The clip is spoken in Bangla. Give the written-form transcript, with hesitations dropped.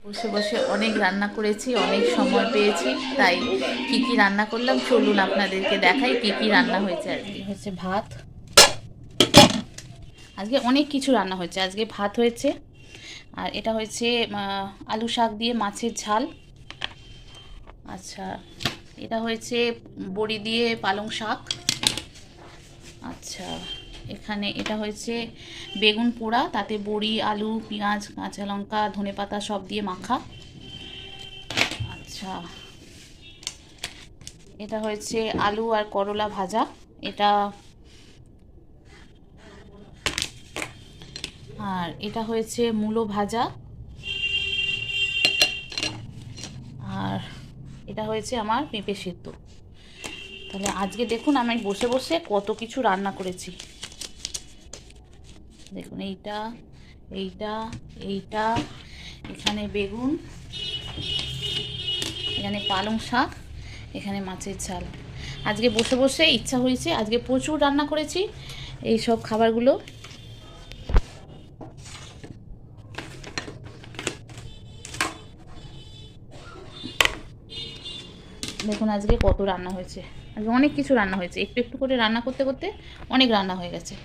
বসে বসে অনেক রান্না করেছি, অনেক সময় পেয়েছি, তাই কি কি রান্না করলাম চলুন আপনাদেরকে দেখাই কি কি রান্না হয়েছে। আজকে হচ্ছে ভাত, আজকে অনেক কিছু রান্না হয়েছে। আজকে ভাত হয়েছে, আর এটা হয়েছে আলু শাক দিয়ে মাছের ঝাল। আচ্ছা, এটা হয়েছে বড়ি দিয়ে পালং শাক। আচ্ছা, এখানে এটা হয়েছে বেগুন পোড়া, তাতে বড়ি, আলু, পেঁয়াজ, কাঁচা লঙ্কা, ধনেপাতা সব দিয়ে মাখা। আচ্ছা, এটা হয়েছে আলু আর করলা ভাজা। এটা আর এটা হয়েছে মূলো ভাজা। আর এটা হয়েছে আমার পেঁপে সেদ্ধ। তাহলে আজকে দেখুন আমি বসে বসে কত কিছু রান্না করেছি। দেখুন এইটা এইটা এইটা, এখানে বেগুন, এখানে পালং শাক, এখানে মাছের ঝাল। আজকে বসে বসে ইচ্ছা হয়েছে, আজকে প্রচুর রান্না করেছি এই সব খাবারগুলো। দেখুন আজকে কত রান্না হয়েছে, আজকে অনেক কিছু রান্না হয়েছে, একটু একটু করে রান্না করতে করতে অনেক রান্না হয়ে গেছে।